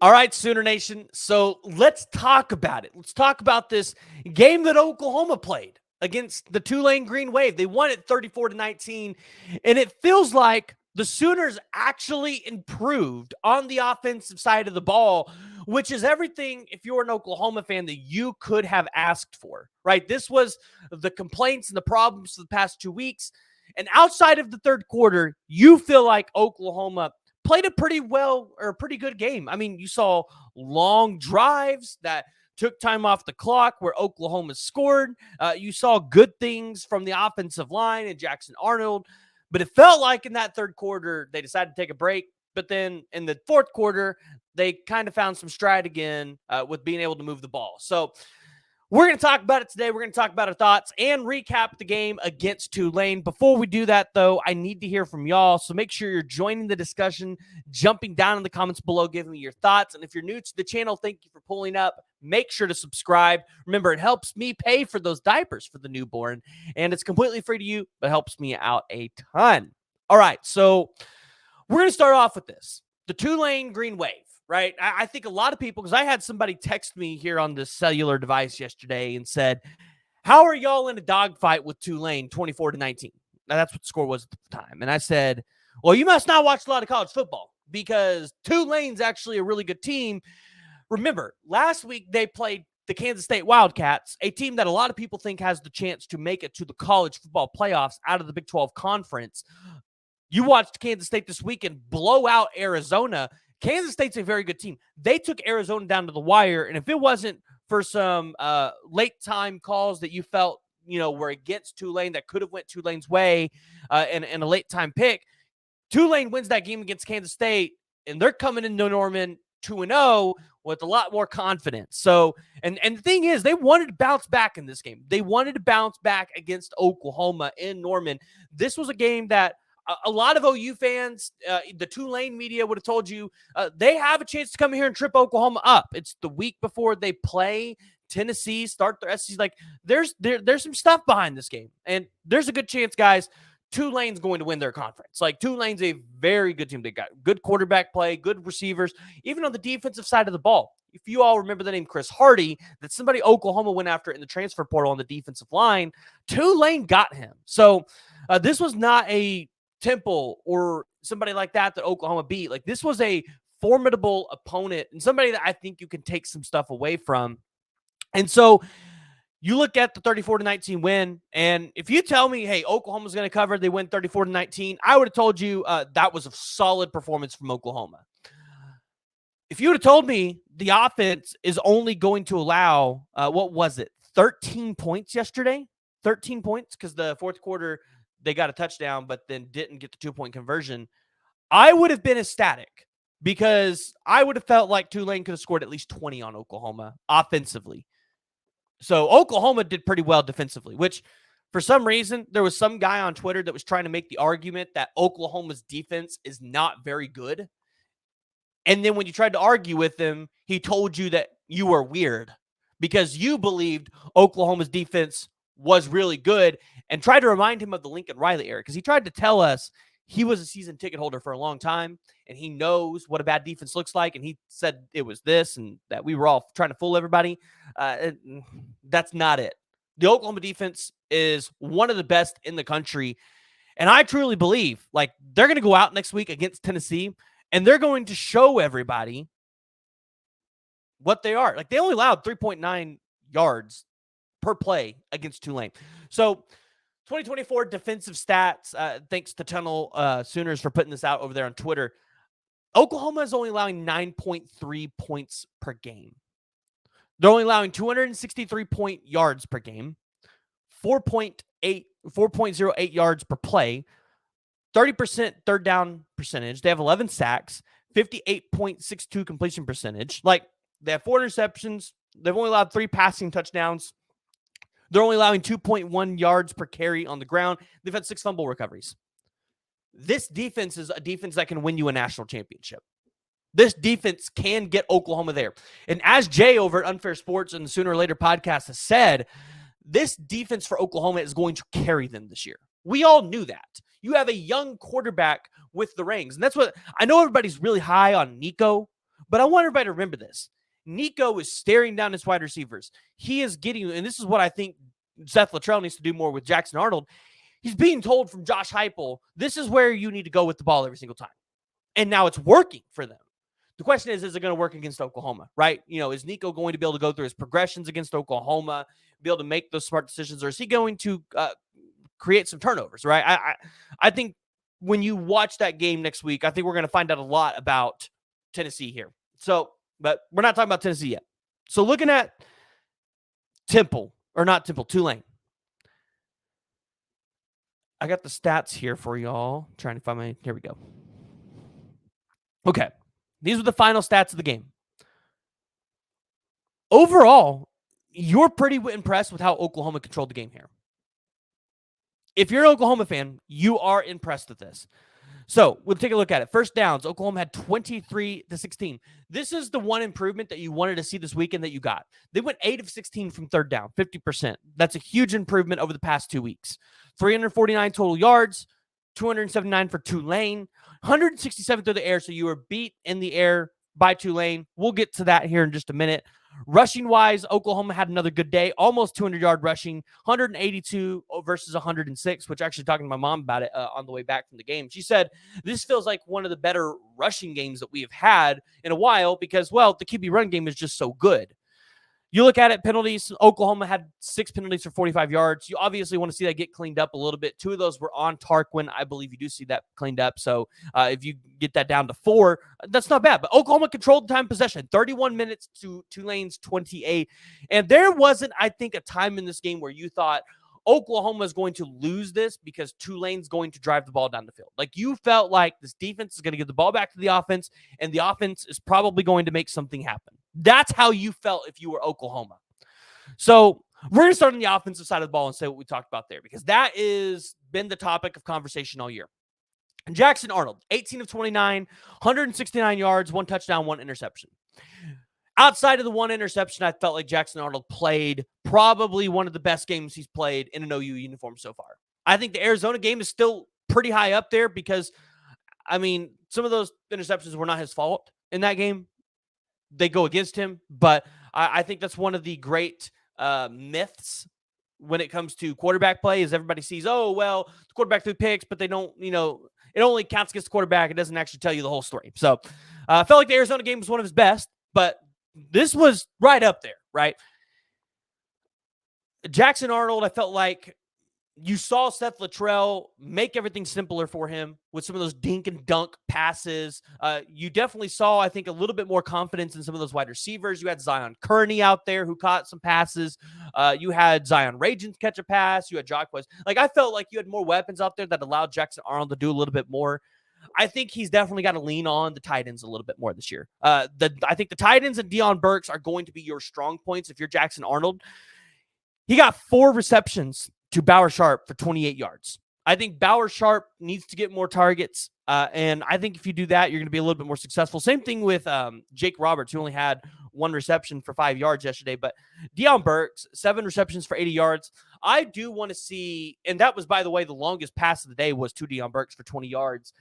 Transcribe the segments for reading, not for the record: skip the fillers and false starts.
All right, Sooner Nation. So let's talk about it. Let's talk about this game that Oklahoma played against the Tulane Green Wave. They won it 34-19, and it feels like the Sooners actually improved on the offensive side of the ball, which is everything, if you're an Oklahoma fan, that you could have asked for, right? This was the complaints and the problems for the past 2 weeks. And outside of the third quarter, you feel like Oklahoma played a pretty good game. I mean, you saw long drives that took time off the clock where Oklahoma scored. You saw good things from the offensive line and Jackson Arnold, but it felt like in that third quarter, they decided to take a break. But then in the fourth quarter, they kind of found some stride again with being able to move the ball. So we're going to talk about it today. We're going to talk about our thoughts and recap the game against Tulane. Before we do that, though, I need to hear from y'all. So make sure you're joining the discussion, jumping down in the comments below, giving me your thoughts. And if you're new to the channel, thank you for pulling up. Make sure to subscribe. Remember, it helps me pay for those diapers for the newborn. And it's completely free to you, but helps me out a ton. All right, so we're going to start off with this. The Tulane Green Wave. Right. I think a lot of people, because I had somebody text me here on this cellular device yesterday and said, how are y'all in a dogfight with Tulane 24-19? Now, that's what the score was at the time. And I said, well, you must not watch a lot of college football because Tulane's actually a really good team. Remember, last week they played the Kansas State Wildcats, a team that a lot of people think has the chance to make it to the college football playoffs out of the Big 12 conference. You watched Kansas State this weekend blow out Arizona. Kansas State's a very good team. They took Arizona down to the wire, and if it wasn't for some late-time calls that you felt, were against Tulane that could have went Tulane's way and a late-time pick, Tulane wins that game against Kansas State, and they're coming into Norman 2-0 with a lot more confidence. So, and the thing is, they wanted to bounce back in this game. They wanted to bounce back against Oklahoma in Norman. This was a game that a lot of OU fans, the Tulane media would have told you they have a chance to come here and trip Oklahoma up. It's the week before they play Tennessee, start their SEC. Like there's some stuff behind this game, and there's a good chance, guys, Tulane's going to win their conference. Like Tulane's a very good team. They got good quarterback play, good receivers, even on the defensive side of the ball. If you all remember the name Chris Hardy, that's somebody Oklahoma went after in the transfer portal on the defensive line, Tulane got him. So this was not a Temple or somebody like that Oklahoma beat. Like this was a formidable opponent and somebody that I think you can take some stuff away from. And so you look at the 34-19 win, and if you tell me, hey, Oklahoma's going to cover, they win 34-19, I would have told you that was a solid performance from Oklahoma. If you would have told me the offense is only going to allow, 13 points yesterday? 13 points, because the fourth quarter they got a touchdown, but then didn't get the 2-point conversion, I would have been ecstatic because I would have felt like Tulane could have scored at least 20 on Oklahoma offensively. So Oklahoma did pretty well defensively, which for some reason, there was some guy on Twitter that was trying to make the argument that Oklahoma's defense is not very good. And then when you tried to argue with him, he told you that you were weird because you believed Oklahoma's defense was really good and tried to remind him of the Lincoln Riley era because he tried to tell us he was a season ticket holder for a long time and he knows what a bad defense looks like. And he said it was this and that we were all trying to fool everybody. That's not it. The Oklahoma defense is one of the best in the country. And I truly believe like they're going to go out next week against Tennessee and they're going to show everybody what they are. Like they only allowed 3.9 yards per play against Tulane. So 2024 defensive stats, thanks to Tunnel Sooners for putting this out over there on Twitter. Oklahoma is only allowing 9.3 points per game. They're only allowing 263 point yards per game, 4.08 yards per play, 30% third down percentage. They have 11 sacks, 58.62 completion percentage. Like they have 4 interceptions. They've only allowed 3 passing touchdowns. They're only allowing 2.1 yards per carry on the ground. They've had 6 fumble recoveries. This defense is a defense that can win you a national championship. This defense can get Oklahoma there. And as Jay over at Unfair Sports and the Sooner or Later podcast has said, this defense for Oklahoma is going to carry them this year. We all knew that. You have a young quarterback with the rings. And that's what I know everybody's really high on Nico, But I want everybody to remember this. Nico is staring down his wide receivers. He is getting, and this is what I think Seth Littrell needs to do more with Jackson Arnold. He's being told from Josh Heupel, this is where you need to go with the ball every single time. And now it's working for them. The question is it going to work against Oklahoma, right? Is Nico going to be able to go through his progressions against Oklahoma, be able to make those smart decisions, or is he going to create some turnovers, right? I think when you watch that game next week, I think we're going to find out a lot about Tennessee here. So, but we're not talking about Tennessee yet. So looking at Tulane. I got the stats here for y'all. I'm trying to find here we go. Okay. These are the final stats of the game. Overall, you're pretty impressed with how Oklahoma controlled the game here. If you're an Oklahoma fan, you are impressed with this. So we'll take a look at it. First downs, Oklahoma had 23-16. This is the one improvement that you wanted to see this weekend that you got. They went 8 of 16 from third down, 50%. That's a huge improvement over the past 2 weeks. 349 total yards, 279 for Tulane, 167 through the air. So you were beat in the air by Tulane. We'll get to that here in just a minute. Rushing wise, Oklahoma had another good day, almost 200-yard rushing, 182 versus 106, which actually talking to my mom about it on the way back from the game. She said, this feels like one of the better rushing games that we have had in a while because, well, the QB run game is just so good. You look at it, penalties, Oklahoma had 6 penalties for 45 yards. You obviously want to see that get cleaned up a little bit. 2 of those were on Tarquin. I believe you do see that cleaned up. So if you get that down to 4, that's not bad. But Oklahoma controlled the time possession, 31 minutes to Tulane's 28. And there wasn't, I think, a time in this game where you thought Oklahoma is going to lose this because Tulane's going to drive the ball down the field. Like you felt like this defense is going to give the ball back to the offense, and the offense is probably going to make something happen. That's how you felt if you were Oklahoma. So we're going to start on the offensive side of the ball and say what we talked about there, because that has been the topic of conversation all year. Jackson Arnold, 18 of 29, 169 yards, 1 touchdown, 1 interception. Outside of the 1 interception, I felt like Jackson Arnold played probably one of the best games he's played in an OU uniform so far. I think the Arizona game is still pretty high up there because, I mean, some of those interceptions were not his fault in that game. They go against him, but I think that's one of the great myths when it comes to quarterback play is everybody sees, oh, well, the quarterback threw picks, but they don't, it only counts against the quarterback. It doesn't actually tell you the whole story. So I felt like the Arizona game was one of his best, but this was right up there, right? Jackson Arnold, I felt like you saw Seth Littrell make everything simpler for him with some of those dink and dunk passes. You definitely saw, I think, a little bit more confidence in some of those wide receivers. You had Zion Kearney out there who caught some passes. You had Zion Ragins catch a pass. You had Jacquez. Like, I felt like you had more weapons out there that allowed Jackson Arnold to do a little bit more. I think he's definitely got to lean on the tight ends a little bit more this year. I think the tight ends and Deion Burks are going to be your strong points if you're Jackson Arnold. He got 4 receptions to Bauer Sharp for 28 yards. I think Bauer Sharp needs to get more targets, and I think if you do that, you're going to be a little bit more successful. Same thing with Jake Roberts, who only had 1 reception for 5 yards yesterday, but Deion Burks, 7 receptions for 80 yards. I do want to see, and that was, by the way, the longest pass of the day was to Deion Burks for 20 yards.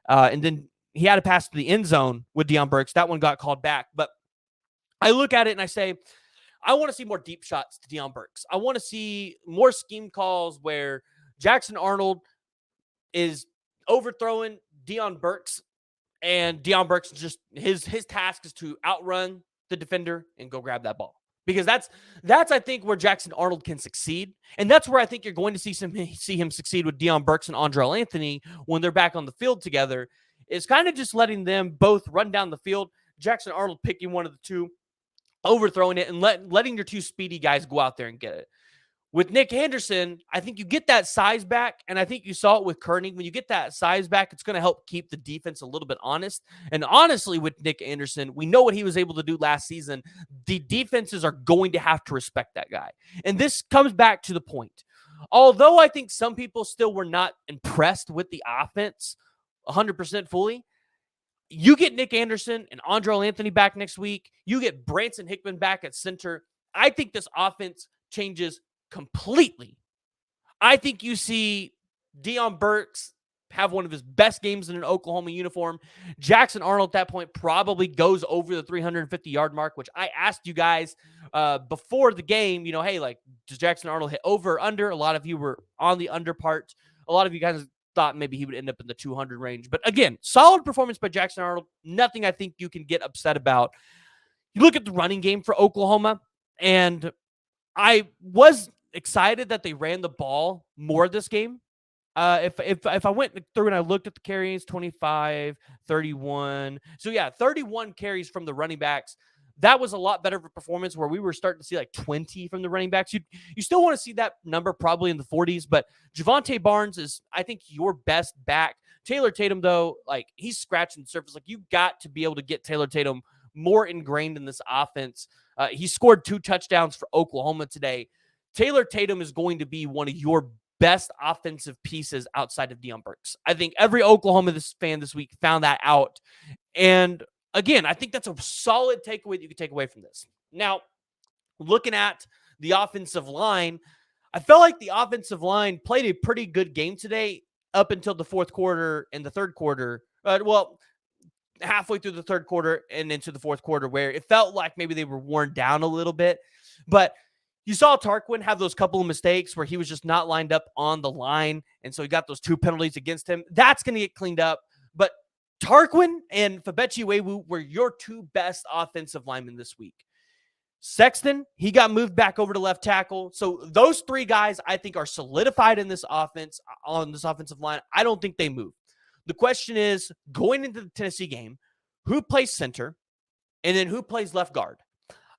And then he had a pass to the end zone with Deion Burks. That one got called back. But I look at it and I say, I want to see more deep shots to Deion Burks. I want to see more scheme calls where Jackson Arnold is overthrowing Deion Burks, and Deion Burks just his task is to outrun the defender and go grab that ball. Because that's I think where Jackson Arnold can succeed, and that's where I think you're going to see him succeed with Deion Burks and Andrell Anthony when they're back on the field together. Is kind of just letting them both run down the field. Jackson Arnold picking one of the two, overthrowing it, and letting your 2 speedy guys go out there and get it. With Nick Anderson, I think you get that size back, and I think you saw it with Kearney. When you get that size back, it's going to help keep the defense a little bit honest. And honestly, with Nick Anderson, we know what he was able to do last season. The defenses are going to have to respect that guy. And this comes back to the point. Although I think some people still were not impressed with the offense 100% fully, you get Nick Anderson and Andrell Anthony back next week. You get Branson Hickman back at center. I think this offense changes completely. I think you see Deion Burks have one of his best games in an Oklahoma uniform. Jackson Arnold at that point probably goes over the 350-yard mark, which I asked you guys before the game, hey, like, does Jackson Arnold hit over or under? A lot of you were on the under part. A lot of you guys thought maybe he would end up in the 200 range. But again, solid performance by Jackson Arnold. Nothing I think you can get upset about. You look at the running game for Oklahoma, and I was excited that they ran the ball more this game. If I went through and I looked at the carries, 25, 31. So yeah, 31 carries from the running backs. That was a lot better of a performance where we were starting to see like 20 from the running backs. You still want to see that number probably in the 40s, but Javonte Barnes is, I think, your best back. Taylor Tatum, though, like, he's scratching the surface. Like, you got to be able to get Taylor Tatum more ingrained in this offense. He scored 2 touchdowns for Oklahoma today. Taylor Tatum is going to be one of your best offensive pieces outside of Deion Burks. I think every Oklahoma fan this week found that out. And again, I think that's a solid takeaway that you can take away from this. Now, looking at the offensive line, I felt like the offensive line played a pretty good game today up until the fourth quarter and the third quarter. Halfway through the third quarter and into the fourth quarter, where it felt like maybe they were worn down a little bit. But you saw Tarquin have those couple of mistakes where he was just not lined up on the line, and so he got those 2 penalties against him. That's going to get cleaned up. But Tarquin and Fabechi Wewu were your 2 best offensive linemen this week. Sexton, he got moved back over to left tackle. So those 3 guys, I think, are solidified in this offense, on this offensive line. I don't think they move. The question is, going into the Tennessee game, who plays center, and then who plays left guard?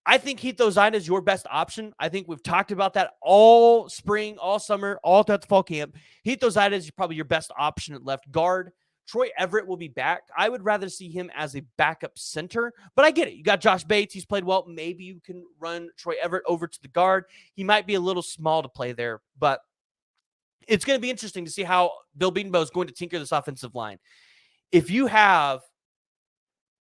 I think Heath Ozina is your best option. I think we've talked about that all spring, all summer, all throughout the fall camp. Heath Ozina is probably your best option at left guard. Troy Everett will be back. I would rather see him as a backup center, but I get it. You got Josh Bates. He's played well. Maybe you can run Troy Everett over to the guard. He might be a little small to play there, but it's going to be interesting to see how Bill Bedenbaugh is going to tinker this offensive line. If you have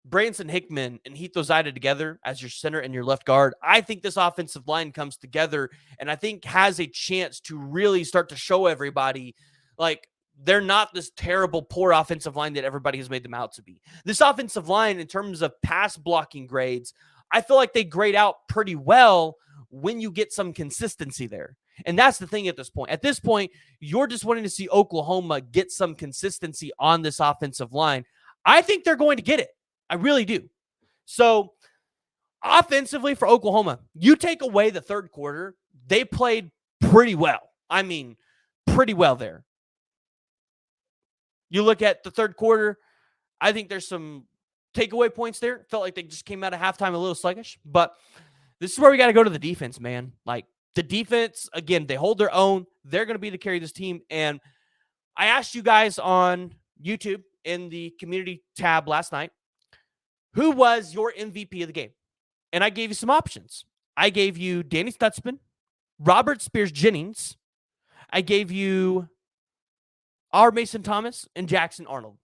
Branson Hickman and Heath Ozina together as your center and your left guard, I think this offensive line comes together and I think has a chance to really start to show everybody, like, they're not this terrible, poor offensive line that everybody has made them out to be. This offensive line, in terms of pass blocking grades, I feel like they grade out pretty well when you get some consistency there. And that's the thing at this point. At this point, you're just wanting to see Oklahoma get some consistency on this offensive line. I think they're going to get it. I really do. So, offensively for Oklahoma, you take away the third quarter, they played pretty well. I mean, pretty well there. You look at the third quarter, I think there's some takeaway points there. Felt like they just came out of halftime a little sluggish. But this is where we got to go to the defense, man. Like, the defense, again, they hold their own. They're going to be to carry this team. And I asked you guys on YouTube in the community tab last night, who was your MVP of the game? And I gave you some options. I gave you Danny Stutzman, Robert Spears-Jennings. I gave you R. Mason Thomas and Jackson Arnold.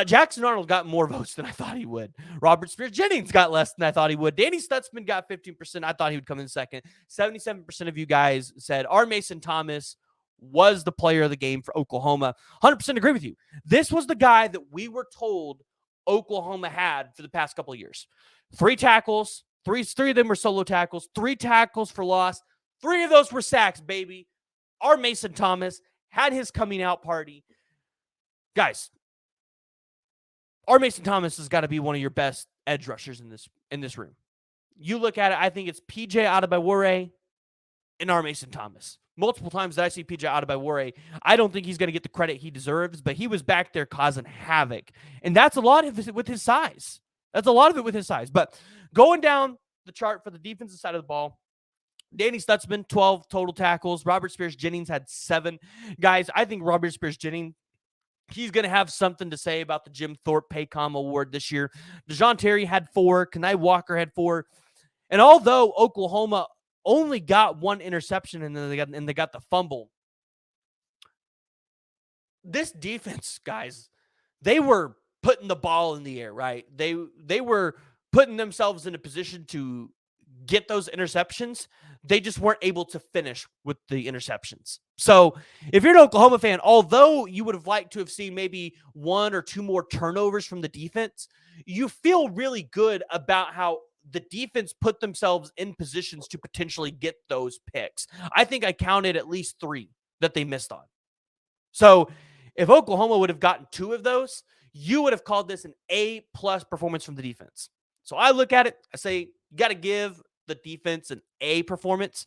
Jackson Arnold got more votes than I thought he would. Robert Spears-Jennings got less than I thought he would. Danny Stutzman got 15%. I thought he would come in second. 77% of you guys said R. Mason Thomas was the player of the game for Oklahoma. 100% agree with you. This was the guy that we were told Oklahoma had for the past couple of years. 3 tackles. Three of them were solo tackles. 3 tackles for loss. 3 of those were sacks, baby. R. Mason Thomas had his coming out party. Guys, R. Mason Thomas has got to be one of your best edge rushers in this room. You look at it, I think it's PJ Adebayor and R. Mason Thomas. Multiple times that I see PJ Adebayor, I don't think he's going to get the credit he deserves, but he was back there causing havoc. And that's a lot of it with his size. That's a lot of it with his size. But going down the chart for the defensive side of the ball, Danny Stutzman, 12 total tackles. Robert Spears-Jennings had 7. Guys, I think Robert Spears-Jennings, he's going to have something to say about the Jim Thorpe Paycom Award this year. DeJoun Terry had 4. Kenai Walker had 4. And although Oklahoma only got 1 interception and then they got the fumble, this defense, guys, they were putting the ball in the air, right? They were putting themselves in a position to get those interceptions. They just weren't able to finish with the interceptions. So if you're an Oklahoma fan, although you would have liked to have seen maybe 1 or 2 more turnovers from the defense, you feel really good about how the defense put themselves in positions to potentially get those picks. I think I counted at least 3 that they missed on. So if Oklahoma would have gotten 2 of those, you would have called this an A+ performance from the defense. So I look at it, I say, you got to give the defense an A performance.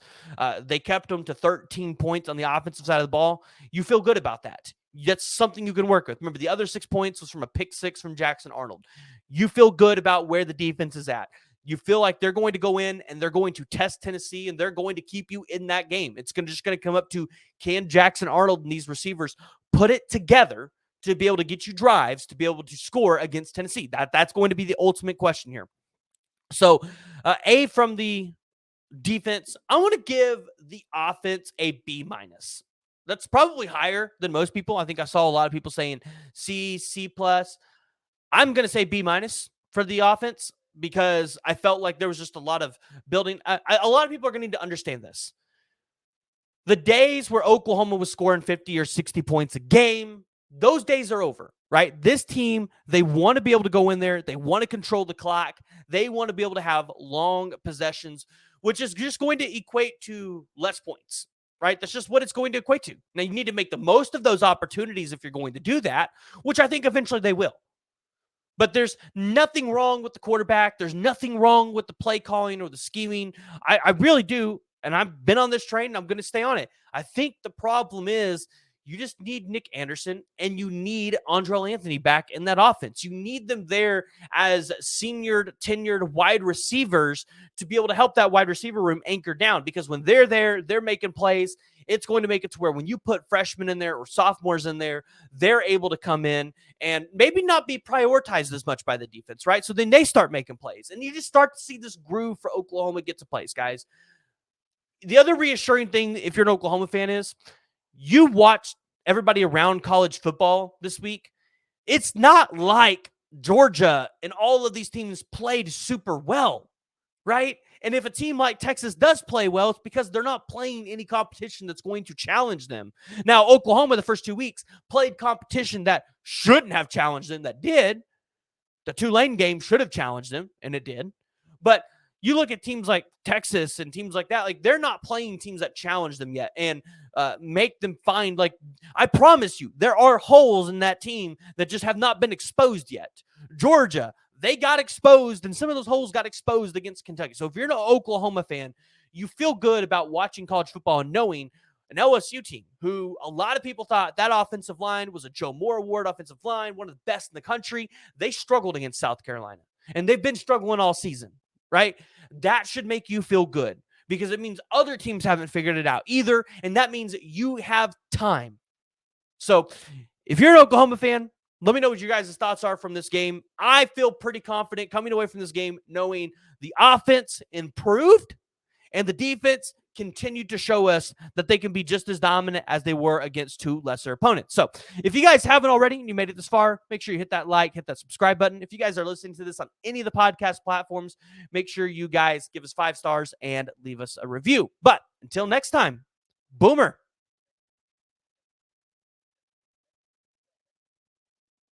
They kept them to 13 points on the offensive side of the ball. You feel good about that. That's something you can work with. Remember, the other 6 points was from a pick 6 from Jackson Arnold. You feel good about where the defense is at. You feel like they're going to go in and they're going to test Tennessee and they're going to keep you in that game. It's just going to come up to, can Jackson Arnold and these receivers put it together to be able to get you drives, to be able to score against Tennessee? That's going to be the ultimate question here. So A from the defense. I want to give the offense a B-. That's probably higher than most people. I think I saw a lot of people saying C+. I'm going to say B- for the offense because I felt like there was just a lot of building. A lot of people are going to need to understand this. The days where Oklahoma was scoring 50 or 60 points a game, those days are over, right? This team, they want to be able to go in there. They want to control the clock. They want to be able to have long possessions, which is just going to equate to less points, right? That's just what it's going to equate to. Now, you need to make the most of those opportunities if you're going to do that, which I think eventually they will. But there's nothing wrong with the quarterback. There's nothing wrong with the play calling or the scheming. I really do, and I've been on this train, and I'm going to stay on it. I think the problem is you just need Nick Anderson and you need Andrell Anthony back in that offense. You need them there as tenured wide receivers to be able to help that wide receiver room anchor down, because when they're there, they're making plays. It's going to make it to where when you put freshmen in there or sophomores in there, they're able to come in and maybe not be prioritized as much by the defense, right? So then they start making plays, and you just start to see this groove for Oklahoma get to place, guys. The other reassuring thing, if you're an Oklahoma fan, is you watched everybody around college football this week. It's not like Georgia and all of these teams played super well, right? And if a team like Texas does play well, it's because they're not playing any competition that's going to challenge them. Now, Oklahoma, the first 2 weeks, played competition that shouldn't have challenged them, that did. The Tulane game should have challenged them, and it did. But you look at teams like Texas and teams like that, like they're not playing teams that challenge them yet and make them find, like, I promise you, there are holes in that team that just have not been exposed yet. Georgia, they got exposed, and some of those holes got exposed against Kentucky. So if you're an Oklahoma fan, you feel good about watching college football and knowing an LSU team who a lot of people thought that offensive line was a Joe Moore Award offensive line, one of the best in the country. They struggled against South Carolina, and they've been struggling all season, right? That should make you feel good because it means other teams haven't figured it out either, and that means you have time. So if you're an Oklahoma fan, let me know what you guys' thoughts are from this game. I feel pretty confident coming away from this game knowing the offense improved and the defense continued to show us that they can be just as dominant as they were against 2 lesser opponents. So if you guys haven't already and you made it this far, make sure you hit that like, hit that subscribe button. If you guys are listening to this on any of the podcast platforms, make sure you guys give us 5 stars and leave us a review. But until next time, Boomer.